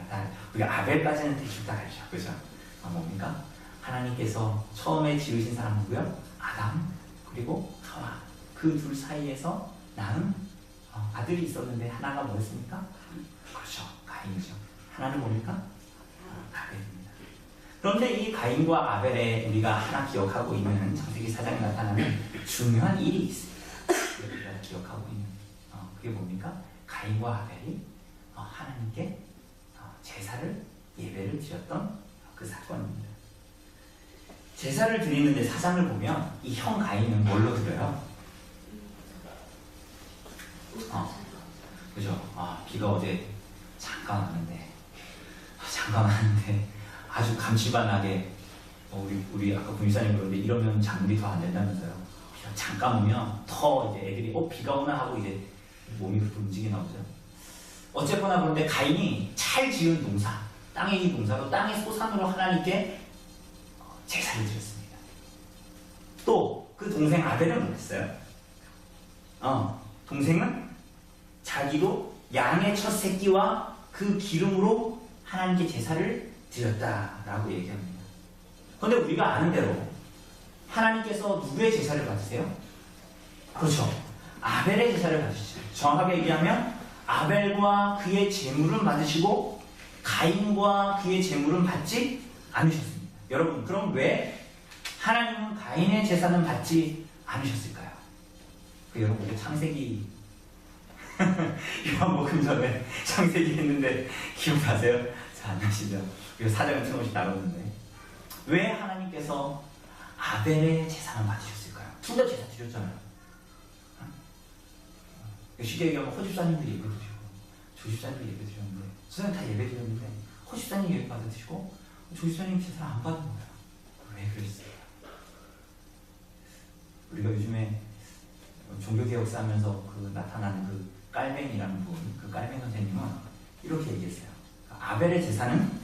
아벨. 우리가 아벨까지는 대충 다 알죠. 그죠? 뭡니까? 하나님께서 처음에 지으신 사람 누구요? 아담, 그리고 하와. 그 둘 사이에서 낳은 아들이 있었는데 하나가 뭐였습니까? 그렇죠. 가인이죠. 하나는 뭡니까? 아벨입니다. 그런데 이 가인과 아벨에 우리가 하나 기억하고 있는 창세기 4장에 나타나는 중요한 일이 있습니다. 우리가 기억하고 있는 그게 뭡니까? 가인과 아벨이 하나님께 제사를, 예배를 드렸던 그 사건입니다. 제사를 드리는데 사장을 보면 이 형 가인은 뭘로 드려요? 그죠? 비가 어제 잠깐 왔는데 아주 감칠반하게 우리 아까 군사님 그러는데 이러면 작물이 더 안 된다면서요. 비가 잠깐 오면 더 이제 애들이 비가 오나 하고 이제 몸이 그렇게 움직이나 보죠. 어쨌거나 그런데 가인이 잘 지은 농사, 땅의 이 농사로 땅의 소산으로 하나님께 제사를 드렸습니다. 또 그 동생 아벨은 못했어요. 동생은 자기도 양의 첫 새끼와 그 기름으로 하나님께 제사를 드렸다라고 얘기합니다. 그런데 우리가 아는 대로 하나님께서 누구의 제사를 받으세요? 그렇죠. 아벨의 제사를 받으시죠. 정확하게 얘기하면 아벨과 그의 제물은 받으시고 가인과 그의 제물은 받지 않으셨습니다. 여러분, 그럼 왜 하나님은 가인의 제사는 받지 않으셨을까요? 여러분, 우리 창세기 요한복음 전에 창세기 했는데 기억나세요? 잘 안 나시죠? 이거 사장은 틀어놓으시 나눴는데 왜 하나님께서 아벨의 제사만 받으셨을까요? 둘 다 제사 드렸잖아요. 쉽게 얘기하면 호집사님들이 예배 드리고 조집사님들이 예배 드렸는데 수사님 다 예배 드렸는데 호집사님 예배 받으시고 조집사님 제사를 안 받은 거예요. 왜 그랬어요? 우리가 요즘에 종교개혁사 하면서 나타나는 그 깔맹이라는 분, 그 깔맹 선생님은 이렇게 얘기했어요. 아벨의 제사는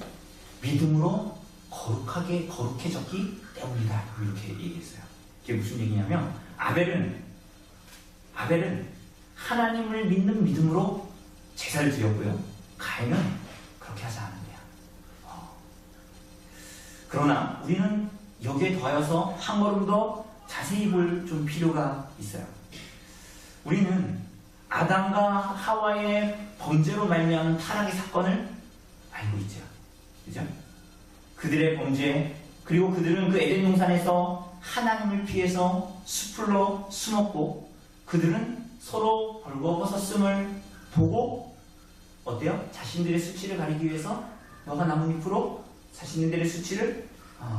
믿음으로 거룩해졌기 때문이다. 이렇게 얘기했어요. 이게 무슨 얘기냐면 아벨은 하나님을 믿는 믿음으로 제사를 드렸고요. 가인은 그렇게 하지 않는데요. 그러나 우리는 여기에 더하여서 한 걸음 더 자세히 볼 좀 필요가 있어요. 우리는 아담과 하와의 범죄로 말미암은 타락의 사건을 알고 있죠. 그죠? 그들의 범죄, 그리고 그들은 그 에덴 동산에서 하나님을 피해서 숲으로 숨었고 그들은 서로 벌거벗었음을 보고 어때요? 자신들의 수치를 가리기 위해서 너가 나뭇잎으로 자신들의 수치를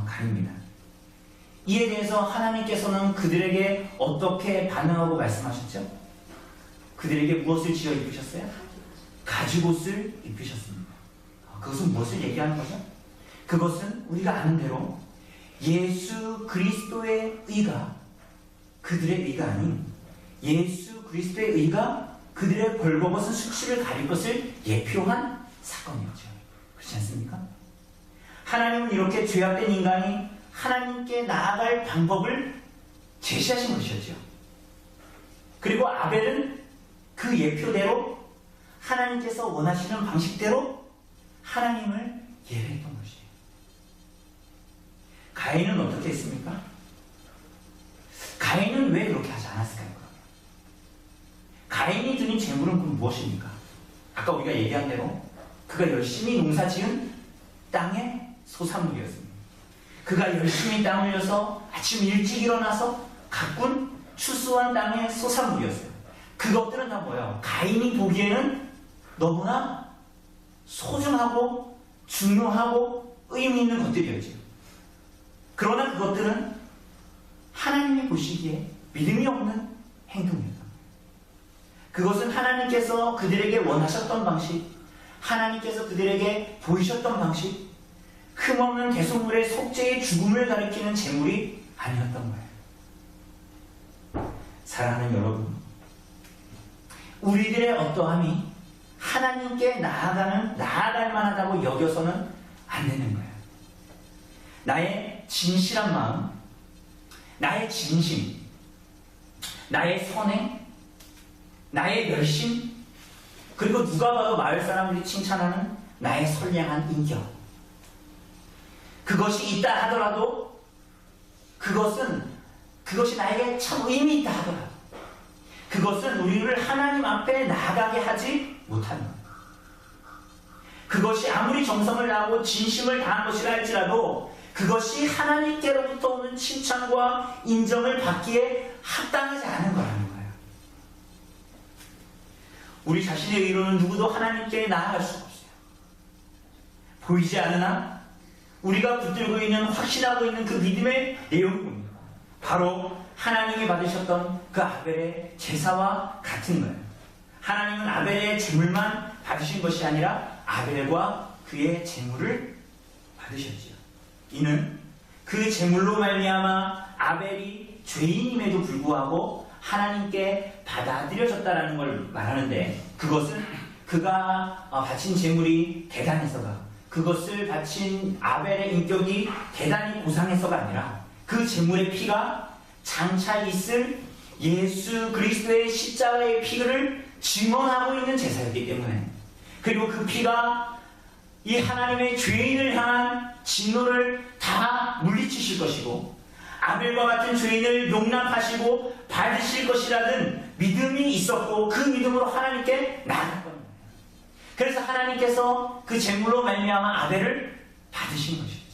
가립니다. 이에 대해서 하나님께서는 그들에게 어떻게 반응하고 말씀하셨죠? 그들에게 무엇을 지어 입히셨어요? 가죽옷을 입히셨습니다. 그것은 무엇을 얘기하는 거죠? 그것은 우리가 아는 대로 예수 그리스도의 의가 그들의 의가 아닌 예수 그리스도의 의가 그들의 벌거벗은 수치를 가릴 것을 예표한 사건이었죠. 그렇지 않습니까? 하나님은 이렇게 죄악된 인간이 하나님께 나아갈 방법을 제시하신 것이었죠. 그리고 아벨은 그 예표대로 하나님께서 원하시는 방식대로 하나님을 예배했던 것이에요. 가인은 어떻게 했습니까? 가인은 왜 그렇게 하지 않았을까요? 가인이 드린 재물은 그럼 무엇입니까? 아까 우리가 얘기한 대로 그가 열심히 농사 지은 땅의 소산물이었습니다. 그가 열심히 땀 흘려서 아침 일찍 일어나서 가꾼 추수한 땅의 소산물이었어요. 그 그것들은 다 뭐예요? 가인이 보기에는 너무나 소중하고 중요하고 의미 있는 것들이었죠. 그러나 그것들은 하나님이 보시기에 믿음이 없는 행동이었다. 그것은 하나님께서 그들에게 원하셨던 방식, 하나님께서 그들에게 보이셨던 방식, 흠없는 대속물의 속죄의 죽음을 가리키는 제물이 아니었던 거예요. 사랑하는 여러분, 우리들의 어떠함이 하나님께 나아갈 만하다고 여겨서는 안 되는 거예요. 나의 진실한 마음, 나의 진심, 나의 선행, 나의 열심, 그리고 누가 봐도 마을 사람들이 칭찬하는 나의 선량한 인격, 그것이 있다 하더라도 그것이 나에게 참 의미 있다 하더라도 그것은 우리를 하나님 앞에 나아가게 하지 못하는 거예요. 그것이 아무리 정성을 다하고 진심을 다한 것이라 할지라도 그것이 하나님께로부터 오는 칭찬과 인정을 받기에 합당하지 않은 거라는 거예요. 우리 자신의 의로는 누구도 하나님께 나아갈 수가 없어요. 보이지 않으나 우리가 붙들고 있는, 확신하고 있는 그 믿음의 내용이 뭡니까? 바로 하나님이 받으셨던 그 아벨의 제사와 같은 거예요. 하나님은 아벨의 제물만 받으신 것이 아니라 아벨과 그의 제물을 받으셨지요. 이는 그 제물로 말미암아 아벨이 죄인임에도 불구하고 하나님께 받아들여졌다라는 걸 말하는데, 그것은 그가 바친 제물이 대단해서가, 그것을 바친 아벨의 인격이 대단히 고상해서가 아니라 그 제물의 피가 장차 있을 예수 그리스도의 십자가의 피를 증언하고 있는 제사였기 때문에, 그리고 그 피가 이 하나님의 죄인을 향한 진노를 다 물리치실 것이고 아벨과 같은 죄인을 용납하시고 받으실 것이라는 믿음이 있었고, 그 믿음으로 하나님께 나아갔던 거예요. 그래서 하나님께서 그 제물로 말미암아 아벨을 받으신 것이죠.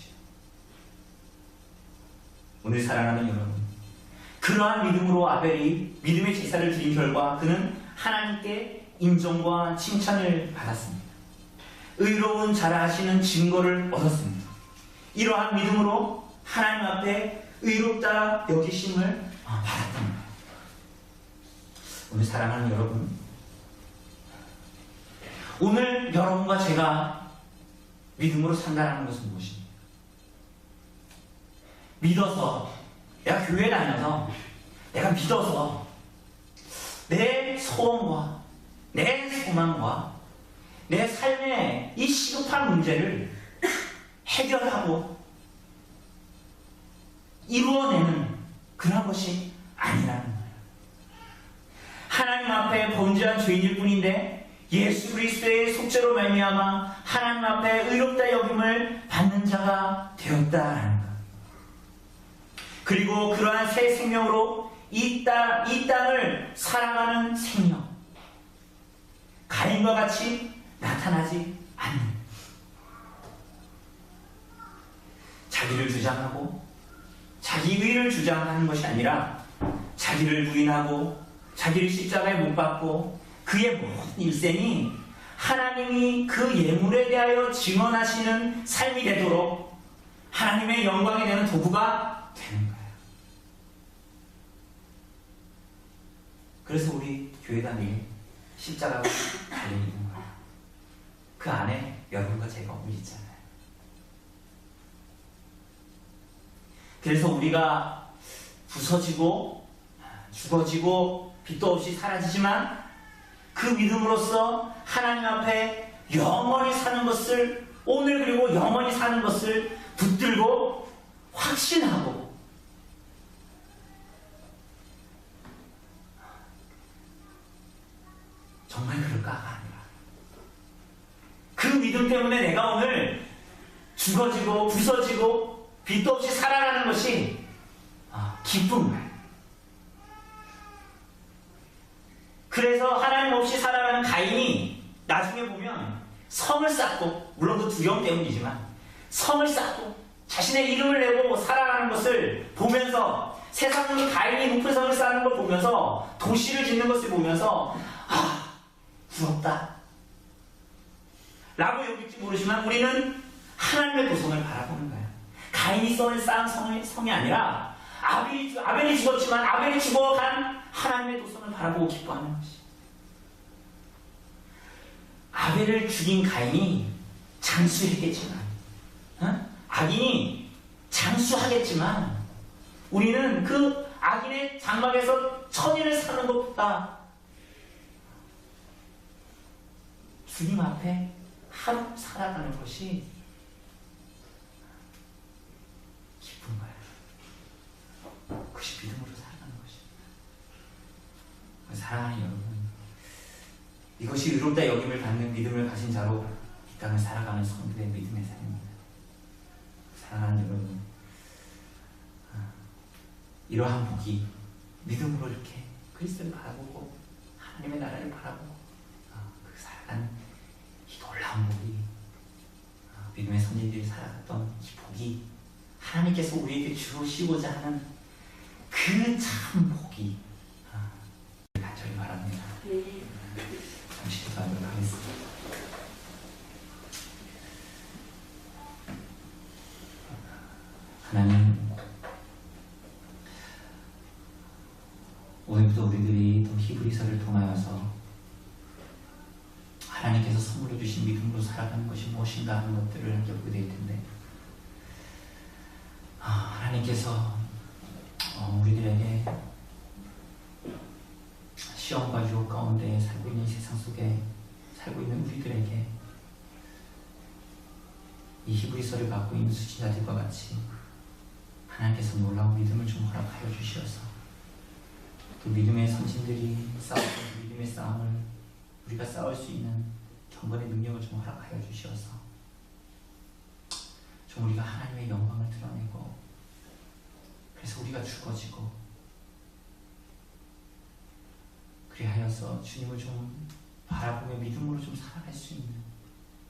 오늘 사랑하는 여러분, 그러한 믿음으로 아벨이 믿음의 제사를 드린 결과 그는 하나님께 인정과 칭찬을 받았습니다. 의로운 자라 하시는 증거를 얻었습니다. 이러한 믿음으로 하나님 앞에 의롭다 여기심을 받았던 거예요. 오늘 사랑하는 여러분, 오늘 여러분과 제가 믿음으로 산다는 것은 무엇입니까? 믿어서, 내가 교회 다녀서, 내가 믿어서 내 소원과 내 소망과 내 삶의 이 시급한 문제를 해결하고 이루어내는 그런 것이 아니라는 거예요. 하나님 앞에 범죄한 죄인일 뿐인데 예수 그리스도의 속죄로 말미암아 하나님 앞에 의롭다 여김을 받는 자가 되었다라는 것. 그리고 그러한 새 생명으로 이 땅을 살아가는 생명, 가인과 같이 나타나지 않는, 자기를 주장하고 자기 의를 주장하는 것이 아니라 자기를 부인하고 자기를 십자가에 못 박고 그의 모든 일생이 하나님이 그 예물에 대하여 증언하시는 삶이 되도록 하나님의 영광이 되는 도구가 되는 거예요. 그래서 우리 교회당이 십자가가 달려있는 거예요. 그 안에 여러분과 제가 오늘 있잖아요. 그래서 우리가 부서지고 죽어지고 빛도 없이 사라지지만 그 믿음으로써 하나님 앞에 영원히 사는 것을, 오늘 그리고 영원히 사는 것을 붙들고 확신하고 정말 그럴까가 아니라 그 믿음 때문에 내가 오늘 죽어지고 부서지고 빛도 없이 살아가는 것이 기쁜 거예요. 그래서 하나님 없이 살아가는 가인이 나중에 보면 성을 쌓고, 물론 그 두려움 때문이지만 성을 쌓고 자신의 이름을 내고 살아가는 것을 보면서 세상으로 가인이 높은 성을 쌓는 걸 보면서, 도시를 짓는 것을 보면서 부럽다 라고 여길지 모르지만 우리는 하나님의 도성을 바라보는 거야. 가인이 쌓은 성이 아니라 아벨이 죽었지만 아벨이 죽어간 하나님의 도성을 바라보고 기뻐하는 것이. 아벨을 죽인 가인이 장수했겠지만, 악인이 장수하겠지만, 우리는 그 악인의 장막에서 천일을 사는 것보다 주님 앞에 하루 살아가는 것이 기쁜 거야. 그것이 믿음으로 살아가는 것이야. 사랑하는 여러분, 이것이 의롭다 여김을 받는 믿음을 가진 자로 이 땅을 살아가는 성도의 믿음의 삶입니다. 사랑하는 여러분, 이러한 복이 믿음으로 이렇게 그리스도를 바라보고 하나님의 나라를 바라보고 그 살아가는 이 놀라운 복이, 믿음의 선진들이 살아갔던 이 복이, 하나님께서 우리에게 주시고자 하는 그 참 복이 간절히 바랍니다. 잠시 기도하도록 하겠습니다. 하나님, 오늘부터 우리들이 또 히브리서를 통하여서 하나님께서 선물해 주신 믿음으로 살아가는 것이 무엇인가 하는 것들을 함께 보게 될 텐데, 하나님께서 우리들에게 시험과 유혹 가운데 살고 있는 세상 속에 살고 있는 우리들에게 이 히브리서를 갖고 있는 수신자들과 같이 하나님께서 놀라운 믿음을 좀 허락하여 주시어서 또 믿음의 선진들이 싸웠던 믿음의 싸움을 우리가 싸울 수 있는 경건의 능력을 좀 허락하여 주시어서 좀 우리가 하나님의 영광을 드러내고, 그래서 우리가 죽어지고, 그리하여서 주님을 좀 바라보며 믿음으로 좀 살아갈 수 있는,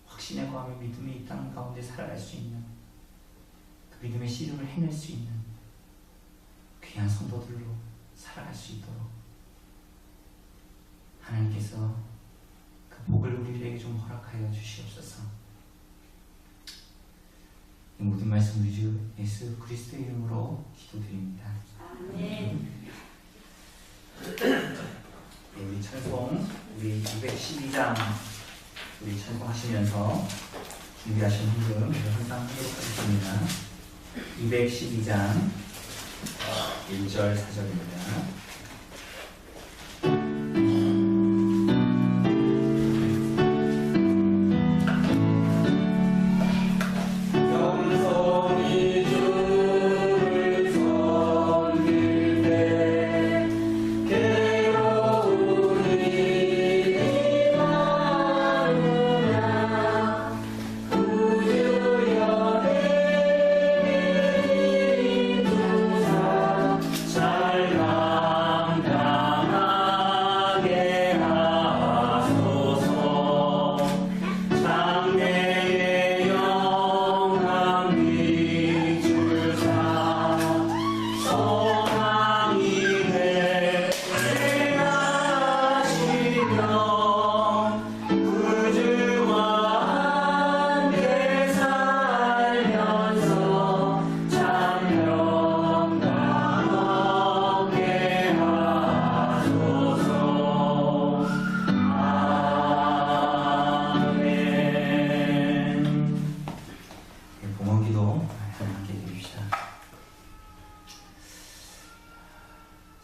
확신에 거하며 믿음의 이 땅 가운데 살아갈 수 있는, 그 믿음의 씨름을 해낼 수 있는 귀한 성도들로 살아갈 수 있도록 하나님께서 그 복을 우리에게 좀 허락하여 주시옵소서. 이 모든 말씀 우리 주 예수 그리스도의 이름으로 기도드립니다. 아멘. 우리 찬송, 우리 212장 우리 찬송하시면서 준비하신 헌금 항상 하도록 하겠습니다. 212장 1절 4절입니다.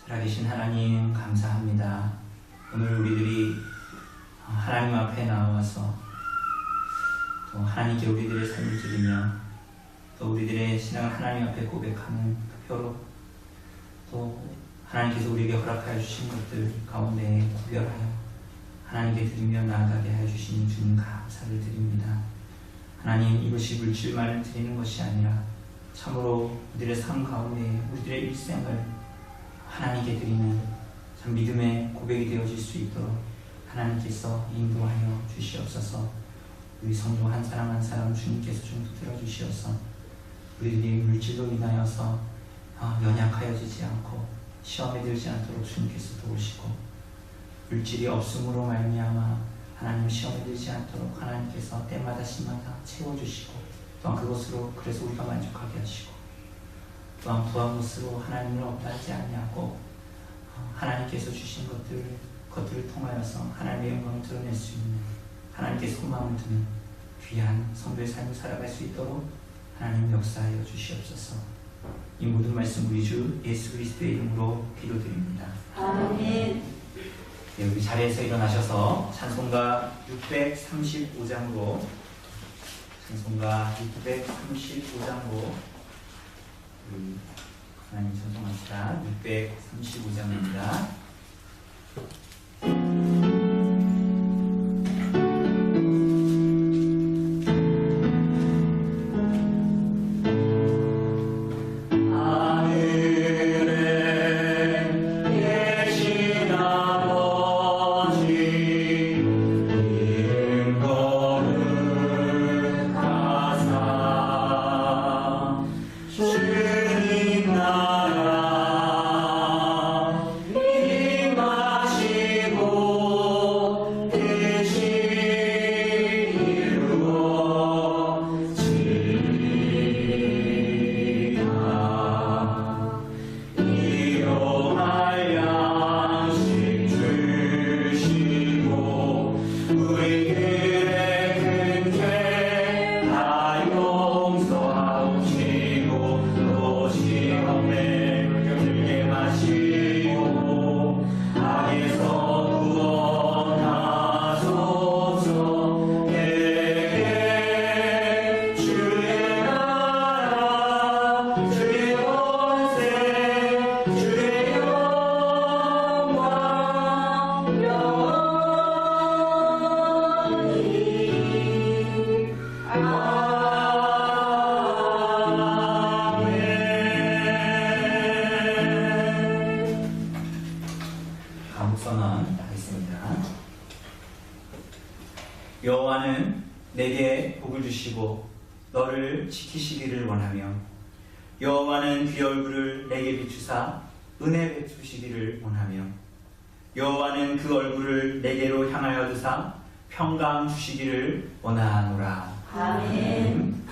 살아계신 하나님 감사합니다. 오늘 우리들이 하나님 앞에 나와서 또 하나님께 우리들의 삶을 드리며 또 우리들의 신앙을 하나님 앞에 고백하는 그 표로 또 하나님께서 우리에게 허락하여 주신 것들 가운데 구별하여 하나님께 드리며 나아가게 하여 주신 주님 감사를 드립니다. 하나님, 이것이 물질만을 드리는 것이 아니라 참으로 우리들의 삶 가운데 우리들의 일생을 하나님께 드리는 참 믿음의 고백이 되어질 수 있도록 하나님께서 인도하여 주시옵소서. 우리 성도 한 사람 한 사람 주님께서 좀 붙들어 주시옵소서. 우리들이 물질로 인하여서 연약하여지지 않고 시험에 들지 않도록 주님께서 도우시고, 물질이 없음으로 말미암아 하나님 시험에 들지 않도록 하나님께서 때마다 시마다 채워주시고, 또한 그것으로 그래서 우리가 만족하게 하시고, 또한 부한 것으로 하나님을 없다 하지 아니하고 하나님께서 주신 것들을 통하여서 하나님의 영광을 드러낼 수 있는, 하나님께 소망을 두는 귀한 성도의 삶을 살아갈 수 있도록 하나님 역사하여 주시옵소서. 이 모든 말씀 우리 주 예수 그리스도의 이름으로 기도드립니다. 아멘. 네, 우리 자리에서 일어나셔서 찬송가 635장으로 하나님 찬송합시다. 635장입니다. 여호와는 내게 복을 주시고 너를 지키시기를 원하며, 여호와는 귀 얼굴을 내게 비추사 은혜 베푸시기를 원하며, 여호와는 그 얼굴을 내게로 향하여 드사 평강 주시기를 원하노라. 아멘.